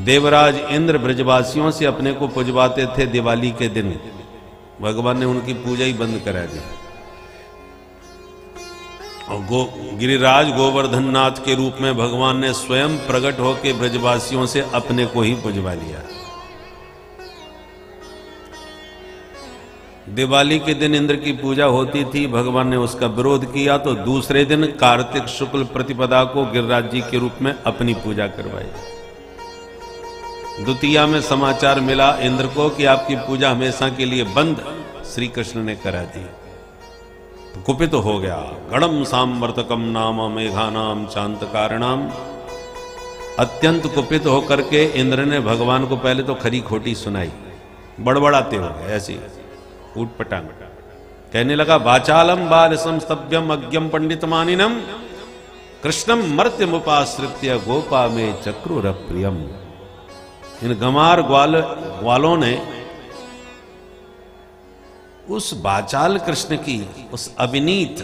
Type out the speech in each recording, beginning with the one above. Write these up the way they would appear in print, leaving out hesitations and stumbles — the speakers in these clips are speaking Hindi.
देवराज इंद्र ब्रजवासियों से अपने को पुजवाते थे। दिवाली के दिन भगवान ने उनकी पूजा ही बंद करा दी और गिरिराज गोवर्धन नाथ के रूप में भगवान ने स्वयं प्रकट होकर ब्रजवासियों से अपने को ही पुजवा लिया। दिवाली के दिन इंद्र की पूजा होती थी, भगवान ने उसका विरोध किया तो दूसरे दिन कार्तिक शुक्ल प्रतिपदा को गिरिराज जी के रूप में अपनी पूजा करवाई। द्वितीया में समाचार मिला इंद्र को कि आपकी पूजा हमेशा के लिए बंद श्री कृष्ण ने करा दी, तो कुपित हो गया। गणम सांवर्तकम नाम मेघानाम शांत कारणम। अत्यंत कुपित होकर के इंद्र ने भगवान को पहले तो खरी खोटी सुनाई, बड़बड़ाते हो गए ऐसी ऊट पटांग। कहने लगा वाचालम बालसम स्तभ्यम अज्ञम पंडित मानिनम कृष्णम मर्त्यमुपाश्रित्य गोपा में चक्रुर प्रियम। इन गमार ग्वालों ने उस वाचाल कृष्ण की, उस अविनीत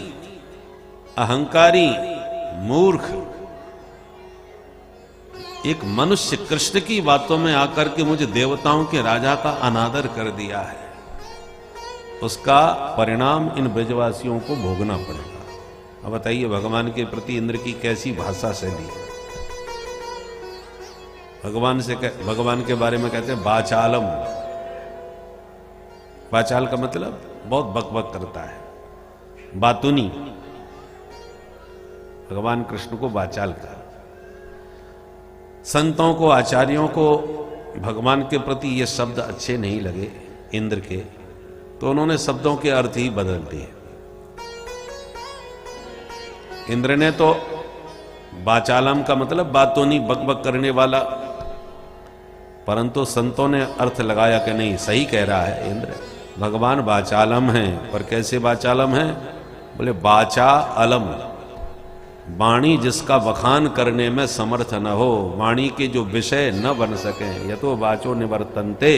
अहंकारी मूर्ख एक मनुष्य कृष्ण की बातों में आकर के मुझे देवताओं के राजा का अनादर कर दिया है। उसका परिणाम इन ब्रजवासियों को भोगना पड़ेगा। अब बताइए भगवान के प्रति इंद्र की कैसी भाषा शैली है। भगवान के बारे में कहते हैं वाचालम। वाचाल का मतलब बहुत बकबक करता है, बातूनी। भगवान कृष्ण को वाचाल कहा। संतों को, आचार्यों को भगवान के प्रति ये शब्द अच्छे नहीं लगे इंद्र के, तो उन्होंने शब्दों के अर्थ ही बदल दिए। इंद्र ने तो वाचालम का मतलब बातूनी, बकबक करने वाला, परंतु संतों ने अर्थ लगाया कि नहीं, सही कह रहा है इंद्र, भगवान वाचालम हैं। पर कैसे वाचालम हैं? बोले वाचा अलम, वाणी जिसका वखान करने में समर्थ न हो, वाणी के जो विषय न बन सके, यतो वाचो निवर्तन्ते।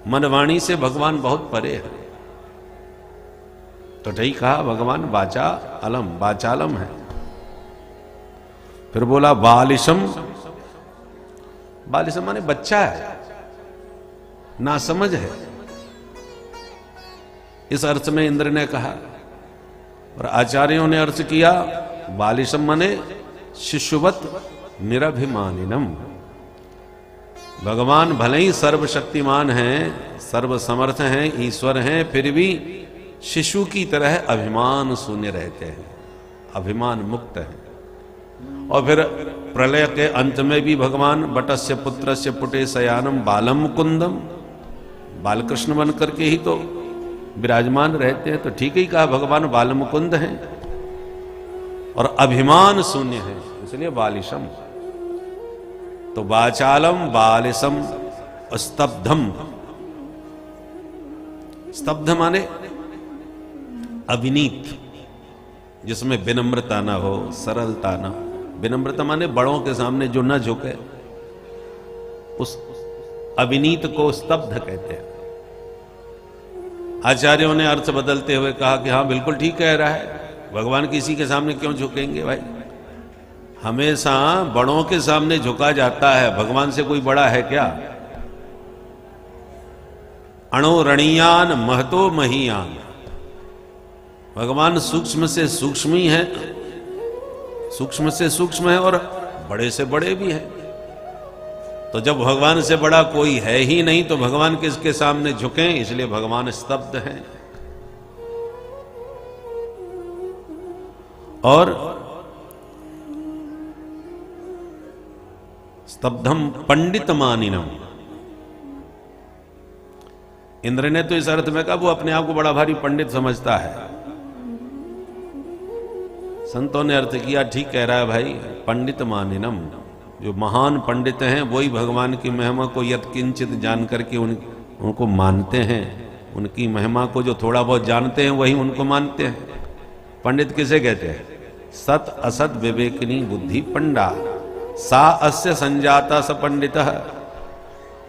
मन वाणी से भगवान बहुत परे है, तो ठीक कहा भगवान वाचा अलम, वाचालम है। फिर बोला बालिशम। बालिशम माने बच्चा है, नासमझ है, इस अर्थ में इंद्र ने कहा। और आचार्यों ने अर्थ किया बालिशम माने शिशुवत निरभिमानिनम। भगवान भले ही सर्वशक्तिमान हैं, सर्वसमर्थ हैं, ईश्वर हैं, फिर भी शिशु की तरह अभिमान शून्य रहते हैं, अभिमान मुक्त हैं। और फिर प्रलय के अंत में भी भगवान बटस्य पुत्रस्य पुटे शयानम बालम मुकुंदम, बालकृष्ण बन करके ही तो विराजमान रहते हैं। तो ठीक ही कहा, भगवान बाल मुकुंद हैं और अभिमान शून्य है, इसलिए बालिशम। तो वाचालम, बालिशम, स्तब्धम। स्तब्ध माने अविनीत, जिसमें विनम्रता ना हो, सरलता ना। विनम्रता माने बड़ों के सामने जो न झुके, उस अविनीत को स्तब्ध कहते हैं। आचार्यों ने अर्थ बदलते हुए कहा कि हाँ बिल्कुल ठीक कह रहा है, भगवान किसी के सामने क्यों झुकेंगे भाई, हमेशा बड़ों के सामने झुका जाता है, भगवान से कोई बड़ा है क्या। अणो रणीयान महतो महीयान, भगवान सूक्ष्म से सूक्ष्म ही है, सूक्ष्म से सूक्ष्म है और बड़े से बड़े भी है। तो जब भगवान से बड़ा कोई है ही नहीं तो भगवान किसके सामने झुकें, इसलिए भगवान स्तब्ध हैं। और स्तब्धम पंडित मानिनम, इंद्र ने तो इस अर्थ में कहा वो अपने आप को बड़ा भारी पंडित समझता है। संतों ने अर्थ किया ठीक कह रहा है भाई, पंडित मानिनम, जो महान पंडित हैं वही भगवान की महिमा को यत्किंचित जान करके उनको मानते हैं, उनकी महिमा को जो थोड़ा बहुत जानते हैं वही उनको मानते हैं। पंडित किसे कहते हैं? सत असत विवेकिनी बुद्धि पंडा, सा अस्य संजाता स पंडितः।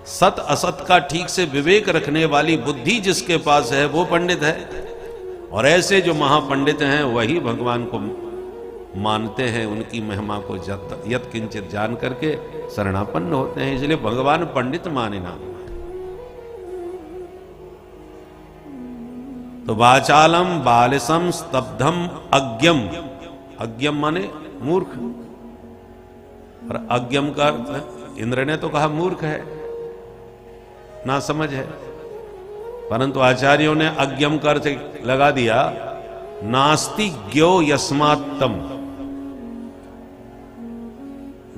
सत असत का ठीक से विवेक रखने वाली बुद्धि जिसके पास है वो पंडित है, और ऐसे जो महापंडित हैं वही भगवान को मानते हैं, उनकी महिमा को यत किंचित जान करके शरणापन्न होते हैं। इसलिए भगवान पंडित माने नाम। तो वाचालम बालिसम स्तब्धम अज्ञम, अज्ञम माने मूर्ख, और अज्ञम का अर्थ इंद्र ने तो कहा मूर्ख है, ना समझ है, परंतु आचार्यों ने अज्ञम का अर्थ लगा दिया नास्ति ज्ञो यस्मात्तम,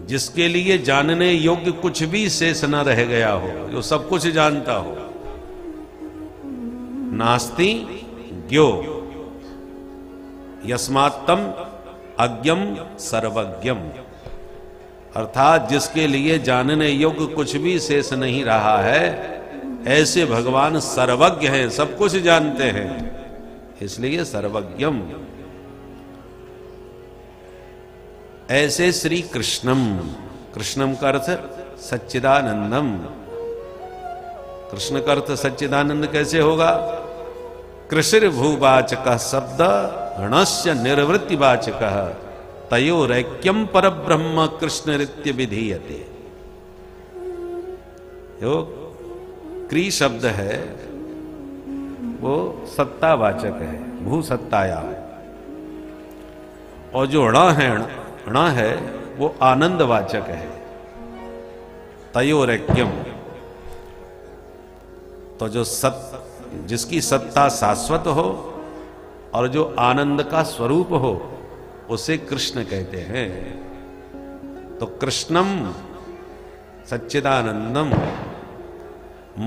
जिसके लिए जानने योग्य कुछ भी शेष न रह गया हो, जो सब कुछ जानता हो। नास्ति ज्ञो यस्मात्तम अज्ञम सर्वज्ञम, अर्थात जिसके लिए जानने योग्य कुछ भी शेष नहीं रहा है, ऐसे भगवान सर्वज्ञ हैं, सब कुछ जानते हैं, इसलिए सर्वज्ञम। ऐसे श्री कृष्णम, कृष्णम का अर्थ सच्चिदानंदम। कृष्ण का अर्थ सच्चिदानंद कैसे होगा? कृषिर भूवाचक शब्द गणस्य निर्वृत्तिवाचक तयोरैक्यम पर ब्रह्म कृष्ण रित्य विधीयते। जो क्री शब्द है वो सत्तावाचक है, भू सत्ताया, और जो ण है वो आनंदवाचक है, तयोरैक्यम। तो जो जिसकी सत्ता शाश्वत हो और जो आनंद का स्वरूप हो, उसे कृष्ण कहते हैं। तो कृष्णम सच्चिदानंदम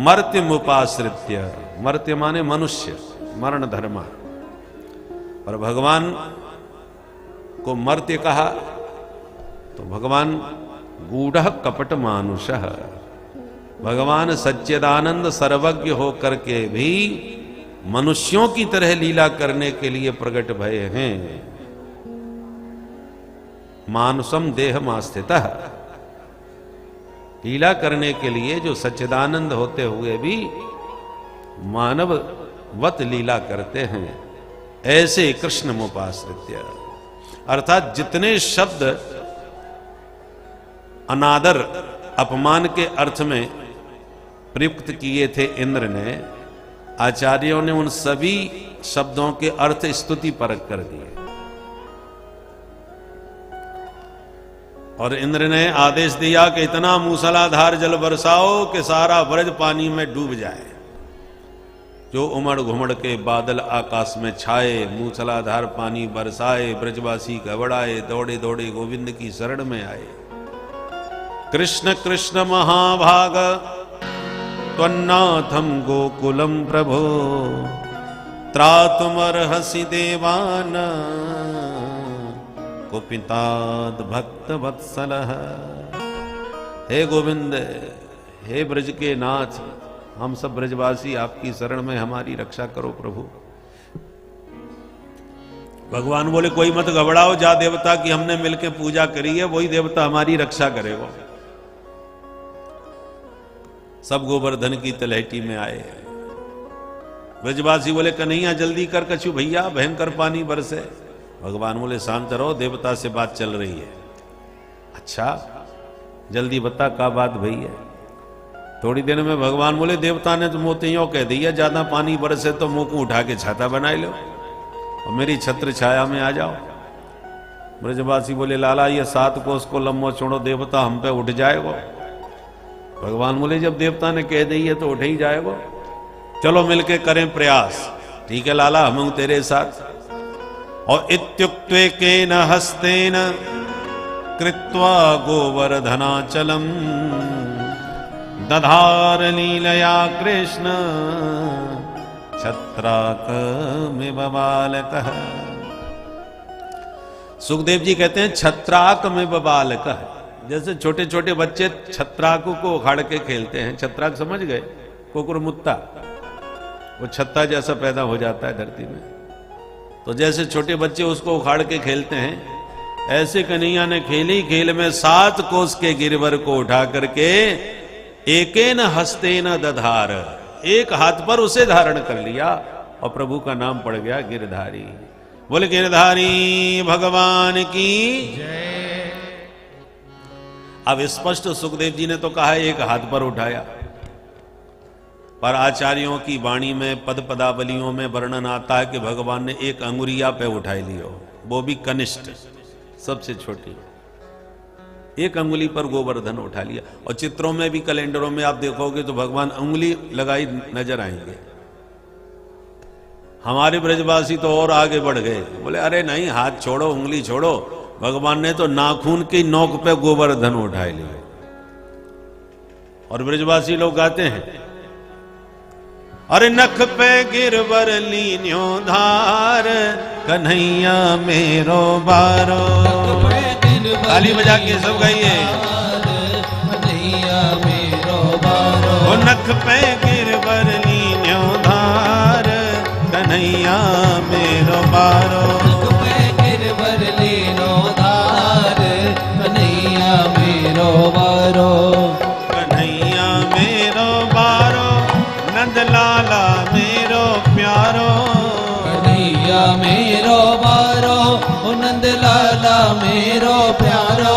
मर्त्यमुपाश्रित्य, मर्त्य माने मनुष्य, मरण धर्मा, और भगवान को मर्त्य कहा तो भगवान गूढ़ कपट मानुषः, भगवान सच्चिदानंद सर्वज्ञ होकर के भी मनुष्यों की तरह लीला करने के लिए प्रकट भय हैं। मानुषम देहमास्थितः, लीला करने के लिए जो सच्चिदानंद होते हुए भी मानव वत लीला करते हैं, ऐसे कृष्ण मुपाश्रित्य, अर्थात जितने शब्द अनादर अपमान के अर्थ में प्रयुक्त किए थे इंद्र ने, आचार्यों ने उन सभी शब्दों के अर्थ स्तुति परक कर दिए। और इंद्र ने आदेश दिया कि इतना मूसलाधार जल बरसाओ कि सारा ब्रज पानी में डूब जाए। जो उमड़ घुमड़ के बादल आकाश में छाए, मूसलाधार पानी बरसाए, ब्रजवासी घबराए, दौड़े दौड़े गोविंद की शरण में आए। कृष्ण कृष्ण महाभाग त्वन्नाथम गोकुलम प्रभो त्रातुमर्हसि देवान कुपिताद भक्त वत्सलः। हे गोविंद, हे ब्रज के नाथ, हम सब ब्रजवासी आपकी शरण में हमारी रक्षा करो प्रभु। भगवान बोले कोई मत घबराओ, जा देवता की हमने मिलकर पूजा करी है, वही देवता हमारी रक्षा करेगा। सब गोवर्धन की तलहटी में आए। ब्रजवासी बोले कन्हैया जल्दी कर कछु भैया, भयंकर पानी बरसे। भगवान बोले शांत रहो, देवता से बात चल रही है। अच्छा जल्दी बता का बात भई है। थोड़ी देर में भगवान बोले देवता ने तो मोतियों कह दिया, ज्यादा पानी बरसे तो मुंह को उठा के छाता बना लो और मेरी छत्र छाया में आ जाओ। ब्रजवासी बोले लाला ये 7 कोस को लम्बो छोड़ो, देवता हम पे उठ जाएगा। भगवान बोले जब देवता ने कह दी है तो उठ ही जाएगा, चलो मिलके करें प्रयास। ठीक है लाला, हम तेरे साथ। और इत्युक्त्वे केन हस्तेन कृत्वा गोवर्धनाचलम दधार लीलया कृष्ण छत्राकमिव बालकः। सुखदेव जी कहते हैं छत्राकमिव बालकः, जैसे छोटे छोटे बच्चे छत्राकू को उखाड़ के खेलते हैं। छत्राक समझ गए? कुकुरमुत्ता, वो छत्ता जैसा पैदा हो जाता है धरती में, तो जैसे छोटे बच्चे उसको उखाड़ के खेलते हैं, ऐसे कन्हैया ने खेली खेल में 7 कोस के गिरवर को उठा करके एकेन हस्तेन दधार, एक हाथ पर उसे धारण कर लिया और प्रभु का नाम पड़ गया गिरधारी। बोले गिरधारी भगवान की जय। अब स्पष्ट सुखदेव जी ने तो कहा एक हाथ पर उठाया, पर आचार्यों की वाणी में पद पदावलियों में वर्णन आता है कि भगवान ने एक अंगुरिया पे उठाई लियो, वो भी कनिष्ठ, सबसे छोटी एक अंगुली पर गोवर्धन उठा लिया। और चित्रों में भी, कैलेंडरों में आप देखोगे तो भगवान अंगुली लगाई नजर आएंगे। हमारे ब्रजवासी तो और आगे बढ़ गए, बोले अरे नहीं, हाथ छोड़ो, उंगली छोड़ो। भगवान ने तो नाखून की नोक पे गोवर्धन उठाए लिए। और ब्रजवासी लोग गाते हैं, अरे नख पे गिरवर लीन्यो धार, कन्हैया मेरो बारो। ताली बजा के सब गाइए, कन्हैया मेरो बारो। ओ नख पे गिरवर लीन्यो धार, कन्हैया मेरो बारो। नख पे गिरवर लीनो धार, कन्हैया मेरो बारो। कन्हैया मेरो बारो, नंद लाला मेरो प्यारो। कन्हैया मेरो बारो, ओ नंद लाला मेरो प्यारो।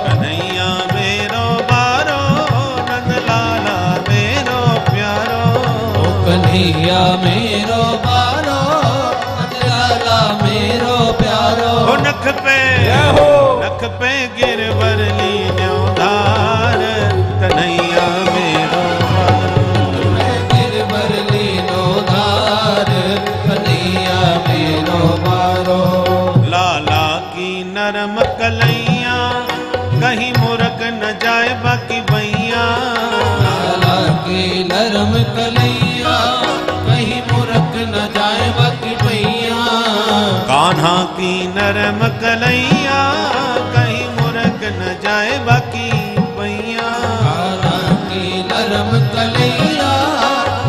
कन्हैया मेरो बारो, नंद लाला मेरो प्यारो। ओ कन्हैया मेरो बारो, नंद लाला मेरो प्यारो। ओ नख पे गिरवर लीन्यो धार, कन्हैया मेरो बारो। गिरवर लीनो धार, कन्हैया मेरो बारो। लाला की नरम कलैया, कहीं मुरक न जाए बाकी बैया। लाला की नरम कलैया, कहीं मुरक न जाए बाकी भैया। कान्हा की नरम कलैया, कहीं मुरक न जाए बाकी बैया। कान्हा की नरम कलैया,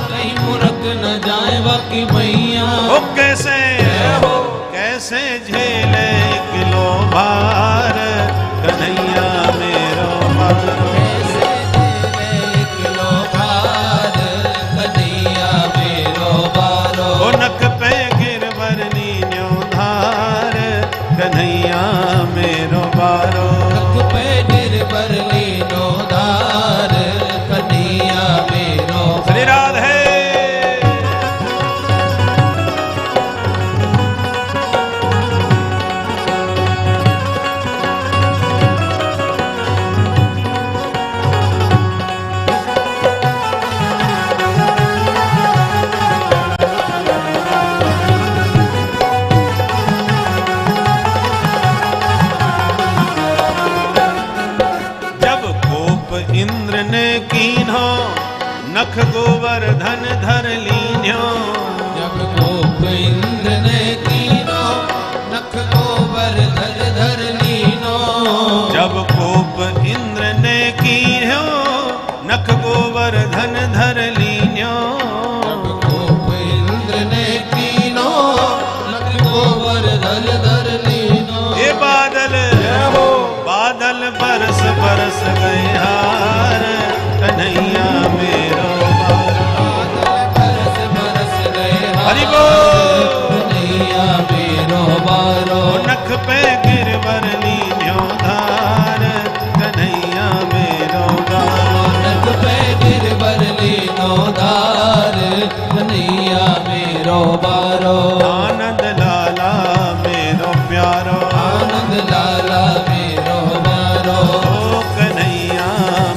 कहीं मुरक न जाए बाकी भैया। ओ कैसे कैसे झेले किलो भार, कन्हैया मेरो बारो। कैसे झेले किलो भार, कन्हैया मेरो बारो। ओ नख पे गिरवर लीन्यो धार, कन्हैया मेरो बारो। नख पे गिरवर लीनो धार, कन्हैया मेरो श्री राधे। इंद्र ने कीन्हो, नख गोवर्धन धर लीन्यो। जब कोप इंद्र ने कीनो, नख गोवर्धन धर लीनो। जब कोप इंद्र ने कीन्हो, नख गोवर्धन धर लीन्यो। जब कोप इंद्र ने कीनो, नख गोवर्धन धर लीनो। ये बादल बादल बरस बरस गए हार, कन्हैया मेरो बारो। बरस बरस गए हरि बोल। कन्हैया मेरो बारो। नख पे गिरवर लीन्यो धार, कन्हैया मेरो बारो। नख पे गिरवर लीनो धार, कन्हैया मेरो बारो। आनंद लाला मेरो प्यारो। आनंद लाला मेरो बारो। ओ कन्हैया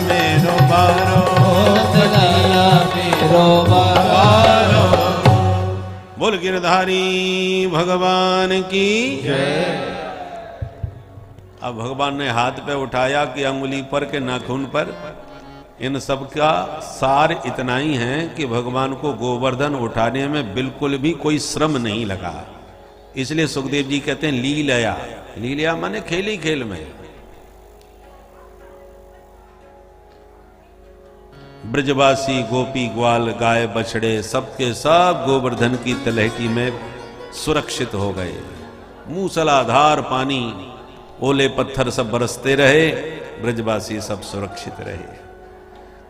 मेरो बारो। आनंद लाला मेरो बारो। बोल गिरधारी भगवान की जय। अब भगवान ने हाथ पे उठाया कि अंगुली पर के नाखून पर। इन सब का सार इतना ही है कि भगवान को गोवर्धन उठाने में बिल्कुल भी कोई श्रम नहीं लगा। इसलिए सुखदेव जी कहते हैं लीलया। लीलया माने खेल ही खेल में। ब्रजवासी गोपी ग्वाल गाय बछड़े सबके सब गोवर्धन की तलहटी में सुरक्षित हो गए। मूसलाधार पानी, ओले पत्थर सब बरसते रहे, ब्रजवासी सब सुरक्षित रहे।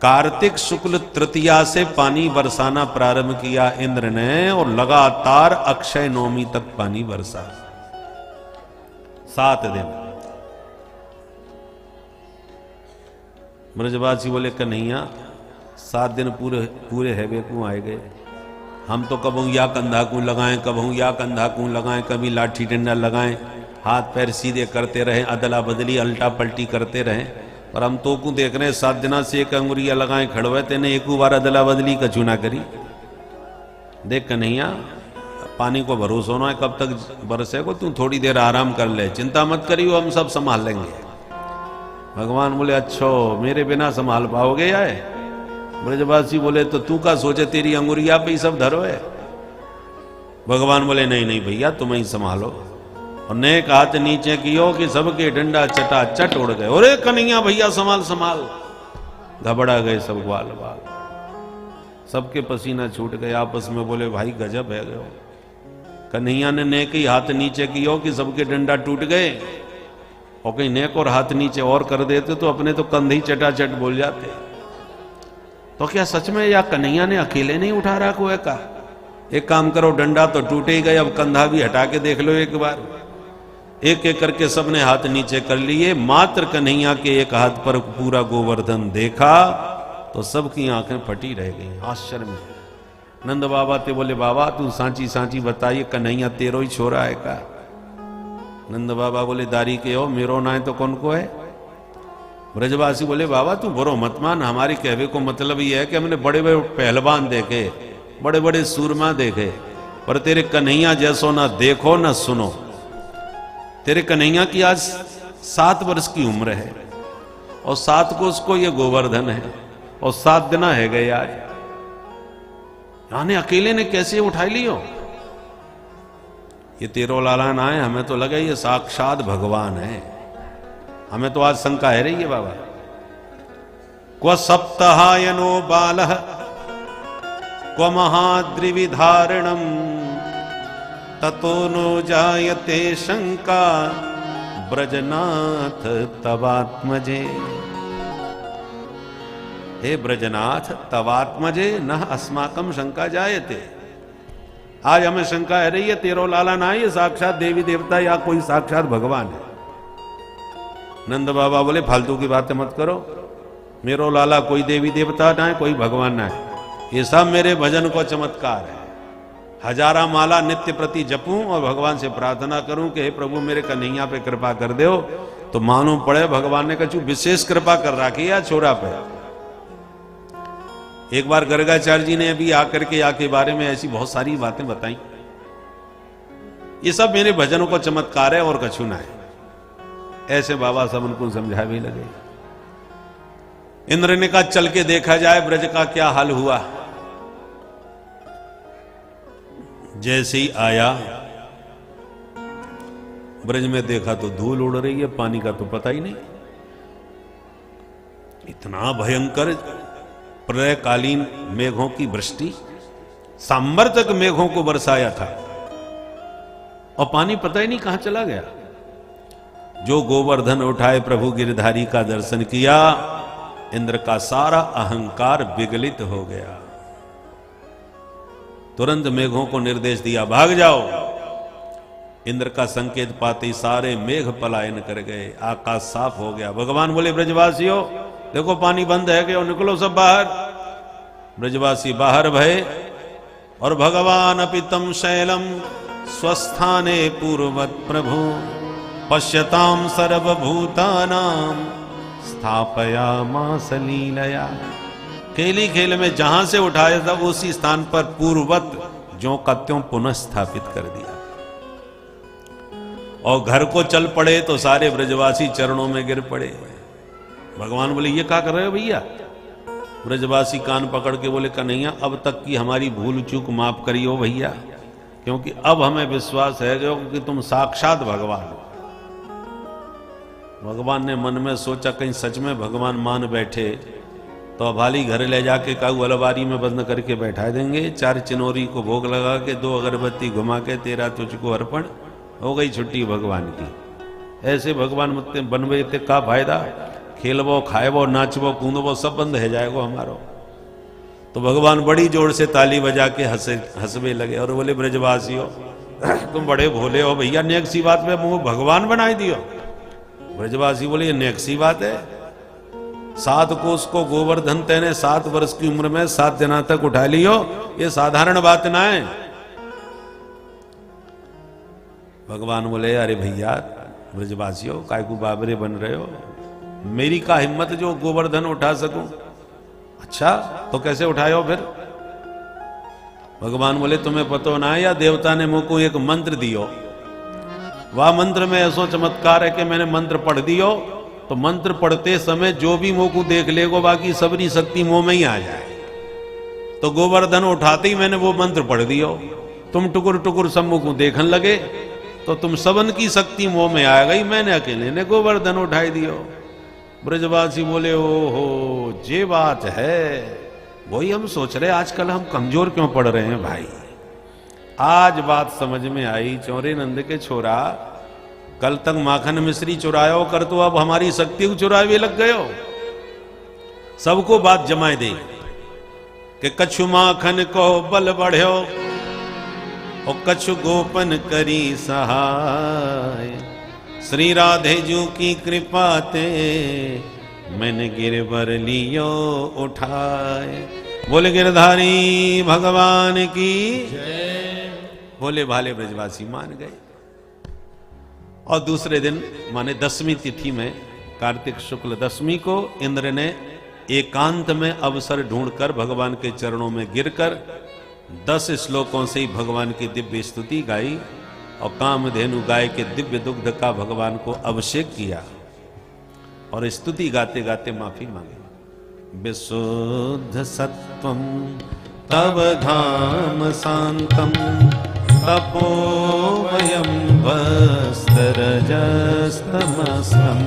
कार्तिक शुक्ल तृतीया से पानी बरसाना प्रारंभ किया इंद्र ने और लगातार अक्षय नवमी तक पानी बरसा। 7 दिन। ब्रजवासी बोले कन्हैया 7 दिन पूरे हैवे को आए गए, हम तो कबहू या कंधा को लगाएं, कबहू या कंधा को लगाएं, कभी लाठी डंडा लगाएं, हाथ पैर सीधे करते रहे, अदला बदली अल्टा पलटी करते रहे, पर हम तो को देख रहे हैं 7 दिना से एक अंगुरिया लगाए खड़वे तेने एक बार अदला बदली कछु ना करी। देख कन्हैया पानी को भरोसा होना है कब तक बरसे को, तू थोड़ी देर आराम कर ले, चिंता मत करियो हम सब संभाल लेंगे। भगवान बोले अच्छो मेरे बिना संभाल पाओगे यार? ब्रजवासी बोले तो तू का सोचे तेरी अंगुरिया पे ही सब धरो है। भगवान बोले नहीं नहीं भैया तुम ही संभालो, और नेक हाथ नीचे कियो कि सबके डंडा चटा चट उड़ गए। अरे कन्हैया भैया संभाल संभाल, घबरा गए सब ग्वाल बाल, सबके पसीना छूट गए, आपस में बोले भाई गजब है गयो। कन्हैया ने नेक ही हाथ नीचे कियो कि सबके डंडा टूट गए, और कहीं नेक और हाथ नीचे और कर देते तो अपने तो कंधे ही चटाचट बोल जाते। तो क्या सच में या कन्हैया ने अकेले नहीं उठा रहा कुएं का? एक काम करो डंडा तो टूटे ही गए, अब कंधा भी हटा के देख लो एक बार। एक एक करके सबने हाथ नीचे कर लिए, मात्र कन्हैया के एक हाथ पर पूरा गोवर्धन देखा तो सबकी आंखें फटी रह गई आश्चर्य में। नंद बाबा ते बोले बाबा तू सांची सांची बताइए कन्हैया तेरो ही छोरा है का? नंद बाबा बोले दारी के हो मेरो ना है तो कौन को है? ब्रजवासी बोले बाबा तू बुरो मत मान, हमारे कहवे को मतलब ये है कि हमने बड़े बड़े पहलवान देखे, बड़े बड़े सूरमा देखे, पर तेरे कन्हैया जैसो ना देखो ना सुनो। तेरे कन्हैया की आज 7 वर्ष की उम्र है और 7 को उसको ये गोवर्धन है और 7 दिन है गए आज, यानी अकेले ने कैसे उठाई लियो? ये तेरो लाला ना है, हमें तो लगा ये साक्षात भगवान है, हमें तो आज शंका है रही है बाबा। क्व सप्ताहायनो बालः क्व महाद्रिविधारणम ततो नो जायते शंका ब्रजनाथ तवात्मजे। हे ब्रजनाथ तवात्मजे न अस्माकम शंका जायते। आज हमें शंका है रही है तेरो लाला ना ये साक्षात देवी देवता या कोई साक्षात भगवान है। नंद बाबा बोले फालतू की बातें मत करो, मेरो लाला कोई देवी देवता ना है कोई भगवान ना है, ये सब मेरे भजन को चमत्कार है। हजारा माला नित्य प्रति जपूं और भगवान से प्रार्थना करूं कि हे प्रभु मेरे कन्हैया पे कृपा कर दो, तो मालूम पड़े भगवान ने कछु विशेष कृपा कर रखी है छोरा पे। एक बार गर्गाचार्य जी ने अभी आकर के आके बारे में ऐसी बहुत सारी बातें बताई, ये सब मेरे भजनों को चमत्कार है और कछु ना है। ऐसे बाबा सब उनको समझा भी लगे। इंद्र ने कहा चल के देखा जाए ब्रज का क्या हाल हुआ। जैसे ही आया ब्रज में देखा तो धूल उड़ रही है, पानी का तो पता ही नहीं। इतना भयंकर प्रलयकालीन मेघों की वृष्टि, सांवर्तक मेघों को बरसाया था और पानी पता ही नहीं कहां चला गया। जो गोवर्धन उठाए प्रभु गिरधारी का दर्शन किया, इंद्र का सारा अहंकार विगलित हो गया। तुरंत मेघों को निर्देश दिया भाग जाओ। इंद्र का संकेत पाते ही सारे मेघ पलायन कर गए, आकाश साफ हो गया। भगवान बोले ब्रजवासियों देखो पानी बंद है कि निकलो सब बाहर। ब्रजवासी बाहर भये और भगवान अपितम शैलम स्वस्थाने पूर्वत प्रभु पश्यताम सर्वभूतानाम स्थापयामास लीलया। खेली खेल में जहां से उठाया था उसी स्थान पर पूर्वत ज्यों का त्यों पुनः स्थापित कर दिया। और घर को चल पड़े तो सारे ब्रजवासी चरणों में गिर पड़े। भगवान बोले ये क्या कर रहे हो भैया? ब्रजवासी कान पकड़ के बोले कन्हैया अब तक की हमारी भूल चूक माफ करियो भैया, क्योंकि अब हमें विश्वास है कि तुम साक्षात भगवान हो। भगवान ने मन में सोचा कहीं सच में भगवान मान बैठे तो अभाली घर ले जाके काऊ अलवारी में बंद करके बैठा देंगे, 4 चिनोरी को भोग लगा के 2 अगरबत्ती घुमा के तेरा तुझको अर्पण, हो गई छुट्टी भगवान की। ऐसे भगवान बनवे थे का फायदा खेलबो खाएबो नाचबो कूदबो सब बंद है जाएगो हमारो। तो भगवान बड़ी जोर से ताली बजा के हंसवे लगे और बोले ब्रजवासियों तुम बड़े भोले हो भैया, नेक सी बात में मुझे भगवान बनाई दियो। ब्रजवासी बोले ये नेक सी बात है, 7 कोस को गोवर्धन तेने 7 वर्ष की उम्र में 7 जना तक उठा लियो, ये साधारण बात ना है। भगवान बोले अरे भैया ब्रजवासियों काय को बाबरे बन रहे हो, मेरी का हिम्मत जो गोवर्धन उठा सकूं। अच्छा तो कैसे उठायो फिर? भगवान बोले तुम्हें पतो ना है या देवता ने मुझको एक मंत्र दियो, वह मंत्र में ऐसा चमत्कार है कि मैंने मंत्र पढ़ दियो तो मंत्र पढ़ते समय जो भी मुंह को देख लेगो बाकी सबरी शक्ति मुंह में ही आ जाए। तो गोवर्धन उठाते ही मैंने वो मंत्र पढ़ दियो, तुम टुकुर टुकुर सब मुंह को देखने लगे तो तुम सबन की शक्ति मुंह में आ गई, मैंने अकेले ने गोवर्धन उठाई दियो। ब्रजवासी बोले ओहो ये बात है, वही हम सोच रहे आजकल हम कमजोर क्यों पड़ रहे हैं भाई। आज बात समझ में आई, चौरे नंद के छोरा कल तक माखन मिश्री चुरायो कर तो अब हमारी शक्ति को चुरावे लग गयो। सबको बात जमाए दे कि कछु माखन को बल बढ़्यो और कछु गोपन करी सहाय, श्री राधे जू की कृपा ते मैंने गिरवर लियो उठाए। बोले गिरधारी भगवान की जय। बोले भाले ब्रजवासी मान गए। और दूसरे दिन माने 10वीं तिथि में कार्तिक शुक्ल 10वीं को इंद्र ने एकांत में अवसर ढूंढकर भगवान के चरणों में गिरकर 10 श्लोकों से ही भगवान की दिव्य स्तुति गाई और कामधेनु गाय के दिव्य दुग्ध का भगवान को अभिषेक किया और स्तुति गाते गाते माफी मांगी। विशुद्ध सत्वम तव धाम शांतम तपोवयं वस्त्रजस्तमसं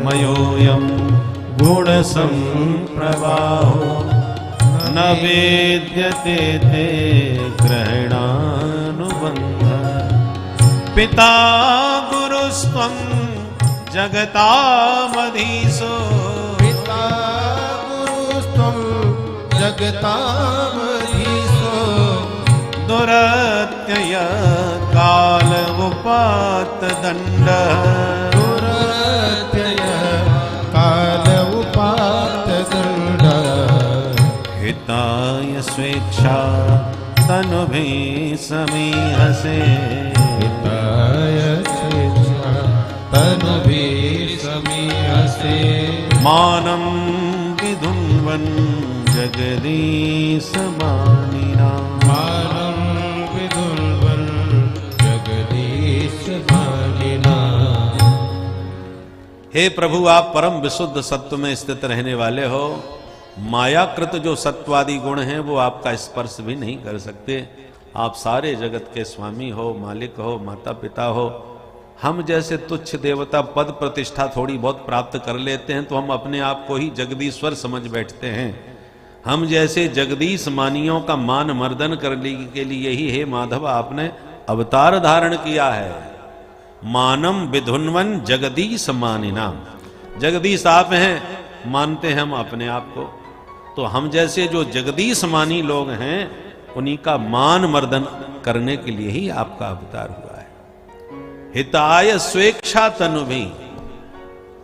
मयोऽयं गुणसंप्रवाहो न वेद्यते ते ग्रहणानुबन्धः। पिता गुरुस्त्वं जगतामधीशो, पिता गुरुस्त्वं जगतामधीशो, दुरत्यय काल उपात दंड, दुरत्यय काल उपात दंड। हिताय स्वेच्छा तनुभि समीहसे, हिताय स्वेच्छा तनुभि समीहसे। मानं विधुन्वन् जगदीश मानिना, मानं विधुन्वन् जगदीश मानिना। हे प्रभु आप परम विशुद्ध सत्व में स्थित रहने वाले हो, मायाकृत जो सत्वादि गुण हैं वो आपका स्पर्श भी नहीं कर सकते। आप सारे जगत के स्वामी हो, मालिक हो, माता पिता हो। हम जैसे तुच्छ देवता पद प्रतिष्ठा थोड़ी बहुत प्राप्त कर लेते हैं तो हम अपने आप को ही जगदीश्वर समझ बैठते हैं। हम जैसे जगदीश मानियों का मान मर्दन करने के लिए ही हे माधव आपने अवतार धारण किया है। मानम विधुन्वन जगदीश मानिना, जगदीश आप हैं, मानते हैं हम अपने आप को। तो हम जैसे जो जगदीश मानी लोग हैं उन्हीं का मान मर्दन करने के लिए ही आपका अवतार हुआ है। हिताय स्वेच्छा तनु भी,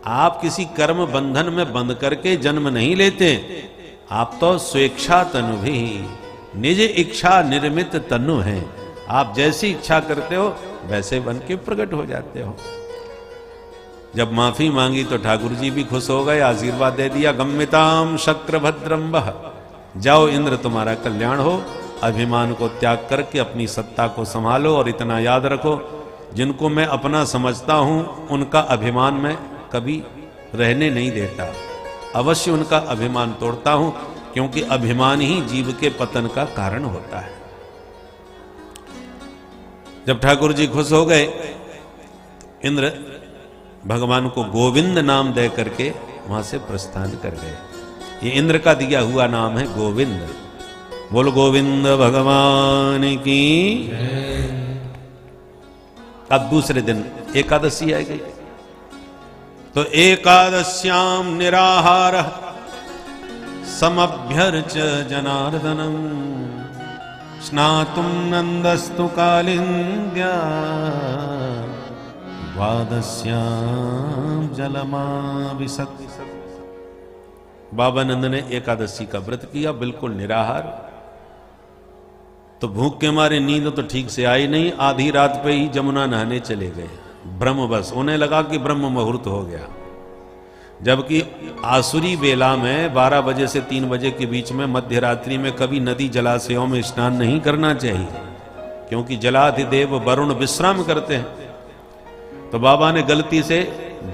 आप किसी कर्म बंधन में बंध करके जन्म नहीं लेते, आप तो स्वेच्छा तनु भी निज इच्छा निर्मित तनु हैं। आप जैसी इच्छा करते हो वैसे बन के प्रकट हो जाते हो। जब माफी मांगी तो ठाकुर जी भी खुश हो गए, आशीर्वाद दे दिया। गम्यताम शक्र भद्रम वह, जाओ इंद्र तुम्हारा कल्याण हो। अभिमान को त्याग करके अपनी सत्ता को संभालो और इतना याद रखो जिनको मैं अपना समझता हूं उनका अभिमान मैं कभी रहने नहीं देता, अवश्य उनका अभिमान तोड़ता हूं, क्योंकि अभिमान ही जीव के पतन का कारण होता है। जब ठाकुर जी खुश हो गए, इंद्र भगवान को गोविंद नाम दे करके वहां से प्रस्थान कर गए। ये इंद्र का दिया हुआ नाम है गोविंद। बोल गोविंद भगवान की। अब दूसरे दिन एकादशी आ गई। तो एकादश्याम निराहार समभ्यर्च जनार्दनम स्नातुम नंदस्तु कालिंद्या द्वादश्याम जलमाविशत्। बाबा नंद ने एकादशी का व्रत किया, बिल्कुल निराहार। तो भूख के मारे नींद तो ठीक से आई नहीं, आधी रात पे ही जमुना नहाने चले गए। ब्रह्म बस उन्हें लगा कि ब्रह्म मुहूर्त हो गया, जबकि आसुरी बेला में 12 बजे से 3 बजे के बीच में मध्य रात्रि में कभी नदी जलाशयों में स्नान नहीं करना चाहिए, क्योंकि जलाधिदेव वरुण विश्राम करते हैं। तो बाबा ने गलती से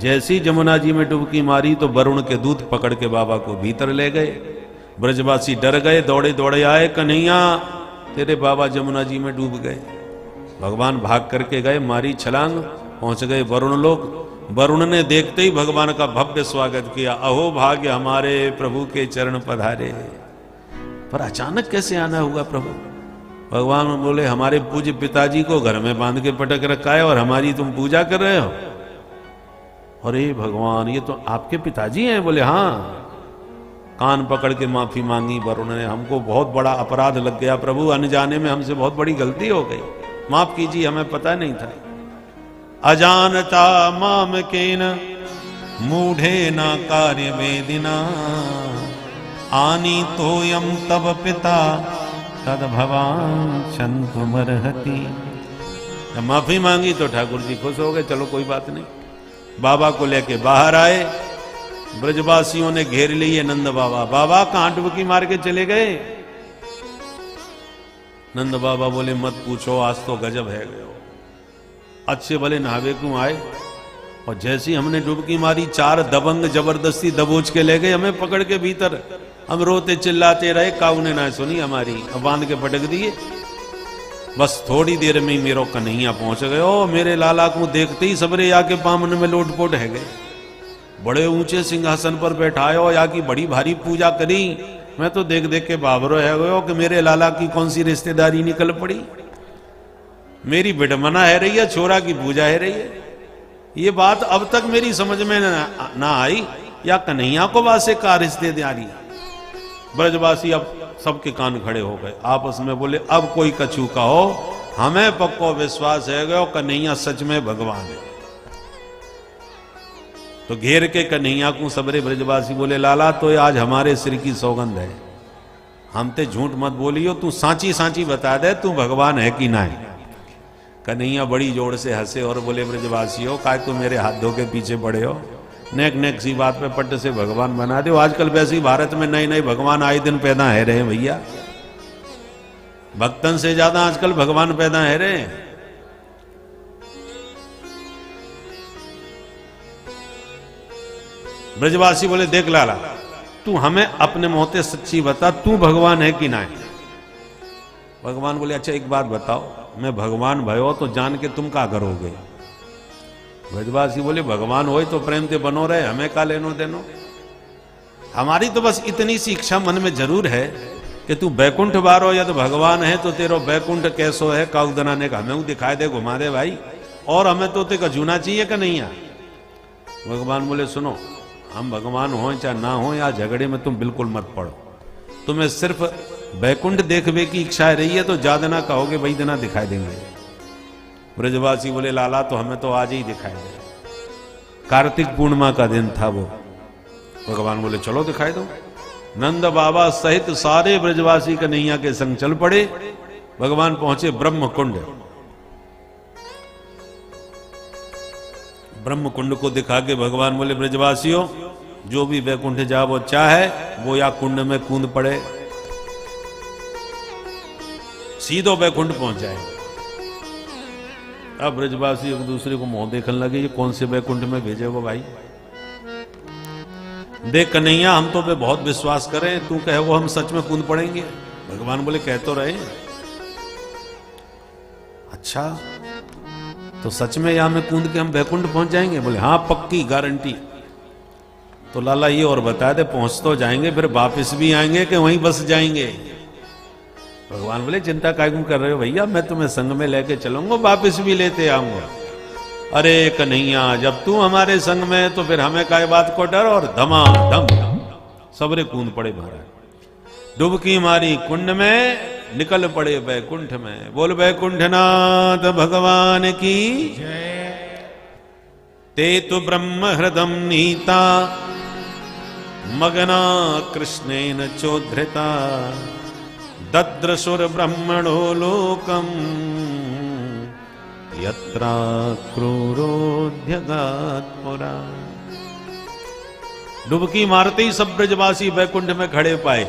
जैसी जमुना जी में डुबकी मारी तो वरुण के दूत पकड़ के बाबा को भीतर ले गए। ब्रजवासी डर गए, दौड़े दौड़े आए, कन्हैया तेरे बाबा जमुना जी में डूब गए। भगवान भाग करके गए, मारी छलांग, पहुंच गए वरुण लोक। वरुण ने देखते ही भगवान का भव्य स्वागत किया, अहो भाग्य हमारे प्रभु के चरण पधारे। पर अचानक कैसे आना हुआ प्रभु? भगवान बोले, हमारे पूज्य पिताजी को घर में बांध के पटक रखा है और हमारी तुम पूजा कर रहे हो। अरे भगवान, ये तो आपके पिताजी हैं? बोले हाँ। कान पकड़ के माफी मांगी वरुण ने, हमको बहुत बड़ा अपराध लग गया प्रभु, अनजाने में हमसे बहुत बड़ी गलती हो गई, माफ कीजिए, हमें पता नहीं था। अजानता माम केन मूढ़े ना कार्य वेदिना आनी तोयम तब पिता तद भवान छंतुमर्हति। जब माफी मांगी तो ठाकुर जी खुश हो गए, चलो कोई बात नहीं। बाबा को लेके बाहर आए, ब्रजवासियों ने घेर लिए नंद बाबा। बाबा कहां डुबकी मार के चले गए? नंद बाबा बोले, मत पूछो, आज तो गजब है गयो। अच्छे भले नहावे क्यों आए, और जैसी हमने डुबकी मारी 4 दबंग जबरदस्ती दबोच के ले गए हमें पकड़ के भीतर। हम रोते चिल्लाते रहे, काऊ ने ना सुनी हमारी, अब बांध के पटक दिए। बस थोड़ी देर में ही मेरो कन्हैया पहुंच गए। ओ मेरे लाला को देखते ही सबरे आके पामन में लोटपोट है गए। बड़े ऊंचे सिंहासन पर बैठायो, या की बड़ी भारी पूजा करी। मैं तो देख देख के बाबरो है गयो कि मेरे लाला की कौन सी रिश्तेदारी निकल पड़ी। मेरी विडमना है रही है, छोरा की पूजा है रही है। ये बात अब तक मेरी समझ में ना आई, या कन्हैया को वासे का रिश्तेदारी। ब्रजवासी अब सबके कान खड़े हो गए, आपस में बोले, अब कोई कछू कहो, हमें पक्को विश्वास है गयो कन्हैया सच में भगवान है। तो घेर के कन्हैया को सबरे ब्रजवासी बोले, लाला तो आज हमारे सिर की सौगंध है, हम ते झूठ मत बोलियो, तू सांची सांची बता दे तू भगवान है कि ना है। कन्हैया बड़ी जोर से हंसे और बोले, ब्रजवासियों काय तुम मेरे हाथ धो के पीछे पड़े हो? नेक नेक सी बात पे पट्ट से भगवान बना दो। आजकल वैसे ही भारत में नए नए भगवान आए दिन पैदा है रहे भैया, भक्तन से ज्यादा आजकल भगवान पैदा है रहे। ब्रजवासी बोले, देख लाला, तू हमें अपने मोहते सच्ची बता, तू भगवान है कि ना है? भगवान बोले, अच्छा एक बात बताओ, मैं भगवान भयो तो जान के तुम क्या करोगे? ब्रजवासी बोले, भगवान हो तो प्रेम से बनो रहे, हमें का लेनो देनो। हमारी तो बस इतनी सी इच्छा मन में जरूर है कि तू बैकुंठ बारो, या तो भगवान है तो तेरो बैकुंठ कैसो है काउदना ने, हमें दिखाई दे, घुमा दे भाई, और हमें तो तेका जूना चाहिए कि नहीं। भगवान बोले, सुनो, हम भगवान हो चाहे ना हो, या झगड़े में तुम बिल्कुल मत पड़ो। तुम्हें सिर्फ बैकुंठ देखने की इच्छा रही है तो ज्यादा ना कहोगे, वही देना दिखाई देंगे। ब्रजवासी बोले, लाला तो हमें तो आज ही दिखाई दे। कार्तिक पूर्णिमा का दिन था वो। भगवान बोले, चलो दिखाई दो। नंद बाबा सहित सारे ब्रजवासी कन्हैया के संग चल पड़े। भगवान पहुंचे ब्रह्म कुंड। ब्रह्म कुंड को दिखा के भगवान बोले, ब्रजवासियों जो भी वैकुंठ जा वो चाहे वो या कुंड में कूद पड़े, सीधो वैकुंठ पहुंच जाए। अब ब्रजवासी एक दूसरे को मुंह देखने लगे, ये कौन से वैकुंठ में भेजे वो भाई? देख कन्हैया, हम तो पे बहुत विश्वास करें, तू कहे वो हम सच में कूद पड़ेंगे। भगवान बोले, कह तो रहे। अच्छा तो सच में यहां में कूद के हम वैकुंठ पहुंच जाएंगे? बोले, हाँ पक्की गारंटी। तो लाला ये और बता दे, पहुंच तो जाएंगे, फिर वापस भी आएंगे कि वहीं बस जाएंगे? भगवान बोले, चिंता काय क्यों कर रहे हो भैया, मैं तुम्हें संग में लेके चलूंगा, वापस भी लेते आऊंगा। अरे कन्हैया जब तू हमारे संग में है तो फिर हमें काय बात को डर, और धमाधम सबरे कूद पड़े महाराज। डुबकी मारी कुंड में, निकल पड़े बैकुंठ में। बोल बैकुंठनाथ भगवान की ते तु ब्रह्म हृदम नीता मगना कृष्णेन चोद्धृता दद्रशुर ब्रह्मणो लोकम यत्रा क्रूरोध्यगात् पुरा। डुबकी मारते ही सब ब्रजवासी बैकुंठ में खड़े पाए,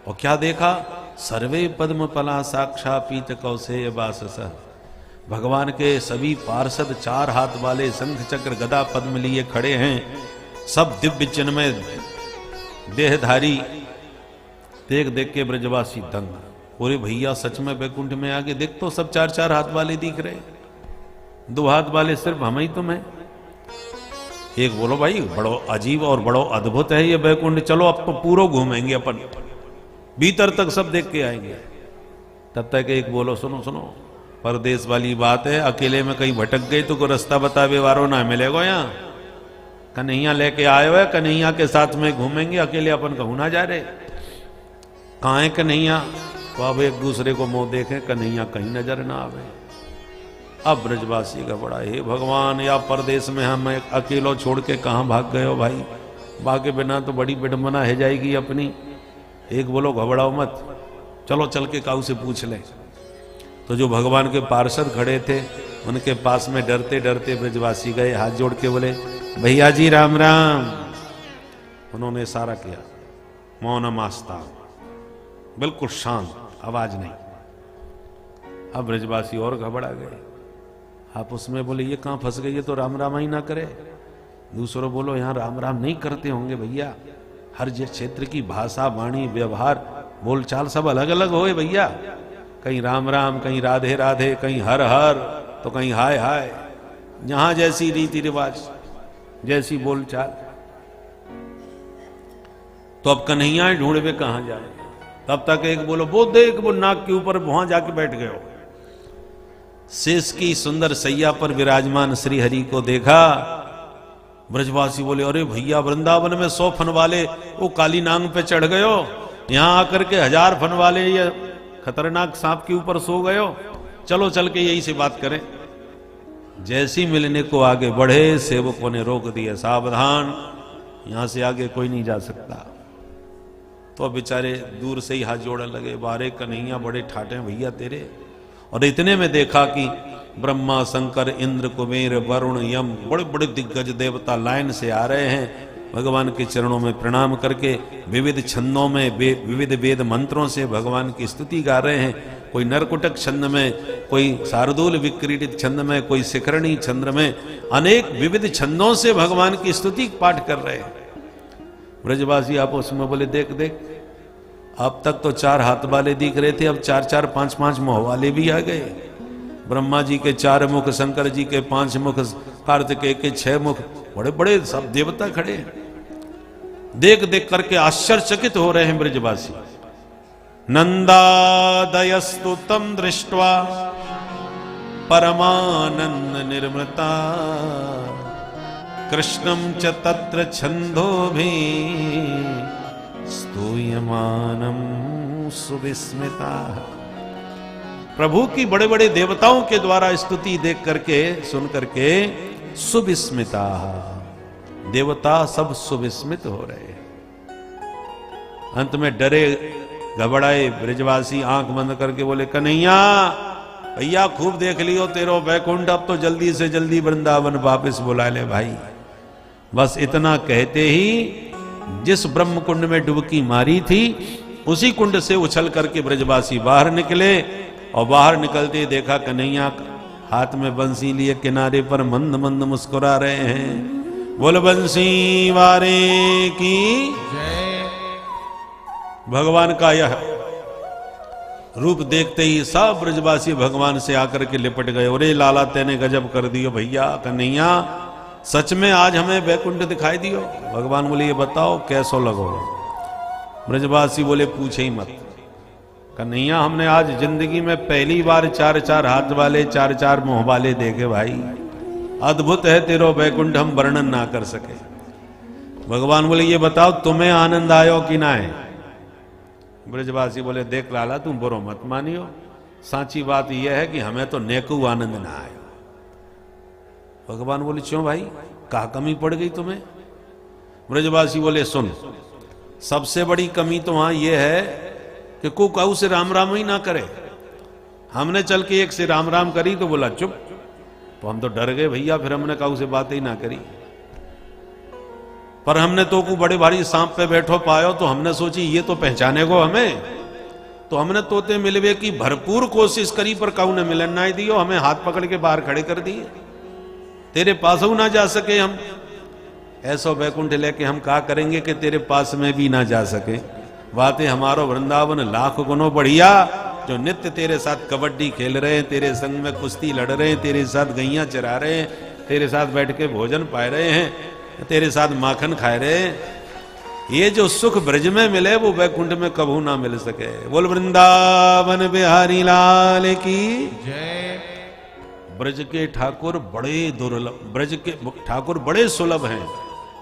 और क्या देखा? सर्वे पद्म पला साक्षा पीत कौशेय वासस। भगवान के सभी पार्षद 4 हाथ वाले शंख चक्र गदा पद्म लिए खड़े हैं, सब दिव्य चिन्मय देहधारी। देख देख के ब्रजवासी दंग। पूरे भैया सच में बैकुंठ में आगे देख तो सब 4-4 हाथ वाले दिख रहे, 2 हाथ वाले सिर्फ हम ही तुम है। एक बोलो भाई बड़ो अजीब और बड़ो अद्भुत है ये बैकुंठ, चलो अब तो पूरा घूमेंगे अपन, भीतर तक सब देख के आएंगे। तब तक एक बोलो सुनो सुनो, परदेश वाली बात है, अकेले में कहीं भटक गई तो कोई रास्ता बतावे वारो ना मिलेगा। यहाँ कन्हैया लेके आए हुए, कन्हैया के साथ में घूमेंगे, अकेले अपन कहूं ना जा रहे। कहाँ है कन्हैया? तो अब एक दूसरे को मुंह देखें, कन्हैया कहीं नजर ना आवे। अब ब्रजवासी का बड़ा, हे भगवान या परदेश में हम अकेलो छोड़ के कहाँ भाग गए हो भाई, भागे बिना तो बड़ी विडंबना है जाएगी अपनी। एक बोलो घबराओ मत, चलो चल के काऊ से पूछ ले। तो जो भगवान के पार्षद खड़े थे उनके पास में डरते डरते ब्रजवासी गए, हाथ जोड़ के बोले भैया जी राम राम। उन्होंने इशारा किया, मौनम आस्था, बिल्कुल शांत, आवाज नहीं। अब ब्रजवासी और घबरा गए। आप उसमें बोले ये कहाँ फंस गई, ये तो राम राम ही ना करे। दूसरों बोलो यहाँ राम राम नहीं करते होंगे भैया, हर जिस क्षेत्र की भाषा वाणी व्यवहार बोलचाल सब अलग अलग होए भैया, कहीं राम राम, कहीं राधे राधे, कहीं हर हर, तो कहीं हाय हाय, जहां जैसी रीति रिवाज, जैसी बोलचाल। तो अब कन्हैया ढूंढवे कहां जाए। तब तक एक बोलो वो देख, वो नाक के ऊपर वहां जाके बैठ गए हो। शेष की सुंदर सैया पर विराजमान श्री हरि को देखा। ब्रजवासी बोले अरे भैया वृंदावन में 100 फन वाले वो काली नांग पे चढ़ गए हो, यहां आकर के 1000 फन वाले ये खतरनाक सांप के ऊपर सो गए हो, चलो चल के यही से बात करें। जैसी मिलने को आगे बढ़े सेवकों ने रोक दिया, सावधान, यहां से आगे कोई नहीं जा सकता। तो बेचारे दूर से ही हाथ जोड़ने लगे, बारे कन्हैया बड़े ठाटे भैया तेरे। और इतने में देखा कि ब्रह्मा शंकर इंद्र कुबेर वरुण यम बड़े बड़े दिग्गज देवता लाइन से आ रहे हैं, भगवान के चरणों में प्रणाम करके विविध छंदों में विविध वेद मंत्रों से भगवान की स्तुति गा रहे हैं। कोई नरकुटक छंद में, कोई शार्दूल विक्रीडित छंद में, कोई शिखरणी छंद में, अनेक विविध छंदों से भगवान की स्तुति पाठ कर रहे हैं। ब्रजवासी आपस में बोले देख देख, अब तक तो 4 हाथ वाले दिख रहे थे, अब 4-4 5-5 मुंह वाले भी आ गए। ब्रह्मा जी के 4 मुख, शंकर जी के 5 मुख, कार्तिकेय के 6 मुख, बड़े बड़े सब देवता खड़े हैं। देख देख करके आश्चर्यचकित हो रहे हैं ब्रजवासी। नंदादयस्तु तम दृष्ट्वा परमानंद निर्मृता कृष्णं च तत्र छंदोभि स्तूयमानं सुविस्मिता। प्रभु की बड़े बड़े देवताओं के द्वारा स्तुति देख करके सुन करके सुविस्मिता, देवता सब सुविस्मित हो रहे हैं। अंत में डरे घबराए ब्रजवासी आंख बंद करके बोले कन्हैया भैया खूब देख लियो तेरो बैकुंठ, अब तो जल्दी से जल्दी वृंदावन वापस बुला ले भाई। बस इतना कहते ही जिस ब्रह्म कुंड में डुबकी मारी थी उसी कुंड से उछल करके ब्रजवासी बाहर निकले, और बाहर निकलते ही देखा कन्हैया हाथ में बंसी लिए किनारे पर मंद मंद मुस्कुरा रहे हैं। बोल बंसी वारे की जय। भगवान का यह रूप देखते ही सब ब्रजवासी भगवान से आकर के लिपट गए। अरे लाला तेने गजब कर दियो भैया, कन्हैया सच में आज हमें वैकुंठ दिखाई दियो। भगवान बोले ये बताओ कैसो लगो। ब्रजवासी बोले पूछे ही मत कन्हैया, हमने आज जिंदगी में पहली बार 4-4 हाथ वाले 4-4 मुंह वाले देखे भाई। अद्भुत है तेरो वैकुंठ, हम वर्णन ना कर सके। भगवान बोले ये बताओ तुम्हें आनंद आयो कि ना है? ब्रजवासी बोले देख लाला तुम बुरो मत मानियो, साची बात यह है कि हमें तो नेकू आनंद ना आयो। भगवान बोले क्यों भाई, कहा कमी पड़ गई तुम्हें? ब्रजवासी बोले सुन, सबसे बड़ी कमी तो वहां यह है कि को काऊ से राम राम ही ना करे। हमने चल के एक से राम राम करी तो बोला चुप, तो हम तो डर गए भैया, फिर हमने काऊ से बात ही ना करी। पर हमने तो को बड़े भारी सांप पे बैठो पायो, तो हमने सोची ये तो पहचाने को हमें, तो हमने तोते मिलवे की भरपूर कोशिश करी, पर काऊ ने मिलन ना दियो, हमें हाथ पकड़ के बाहर खड़े कर दिए, तेरे पास ना जा सके हम। ऐसा वैकुंठ लेके हम क्या करेंगे कि तेरे पास में भी ना जा सके। बातें हमारो वृंदावन लाख गुणों बढ़िया, जो नित्य तेरे साथ कबड्डी खेल रहे हैं, तेरे संग में कुश्ती लड़ रहे हैं, तेरे साथ गैया चरा रहे हैं, तेरे साथ बैठ के भोजन पाए रहे हैं, तेरे साथ माखन खाए रहे हैं। ये जो सुख ब्रज में मिले वो वैकुंठ में कभू ना मिल सके। बोल वृंदावन बिहारी लाल की जय। ब्रज के ठाकुर बड़े दुर्लभ, ब्रज के ठाकुर बड़े सुलभ हैं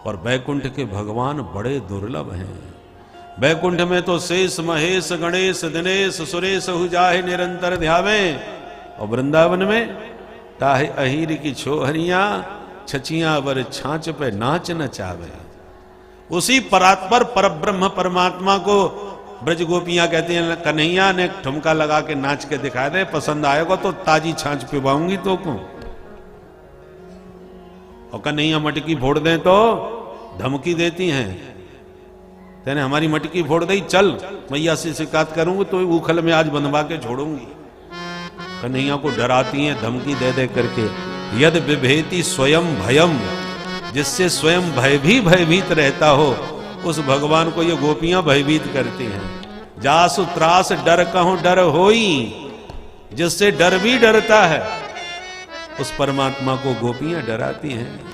और वैकुंठ के भगवान बड़े दुर्लभ हैं। वैकुंठ में तो शेष महेश गणेश दिनेश सुरेश हुजाहे निरंतर ध्यावे, और वृंदावन में ताहे अहीर की छोहरियां छचियां वर छाछ पे नाच नचावे। उसी परात्पर परब्रह्म परमात्मा को ब्रज गोपियां कहती हैं कन्हैया ने ठुमका लगा के नाच के दिखा दे, पसंद आएगा तो ताजी छाछ पिवाऊंगी तो को। और कन्हैया मटकी फोड़ दें तो धमकी देती हैं, तेने हमारी मटकी फोड़ दी, चल मैया से शिकायत करूंगी तो उखल में आज बंधवा के छोड़ूंगी। कन्हैया को डराती हैं धमकी दे दे करके। यद विभेति स्वयं भयम, जिससे स्वयं भय भी भयभीत रहता हो, उस भगवान को ये गोपियां भयभीत करती हैं। जासु त्रास डर कहूं डर होई, जिससे डर भी डरता है उस परमात्मा को गोपियां डराती हैं।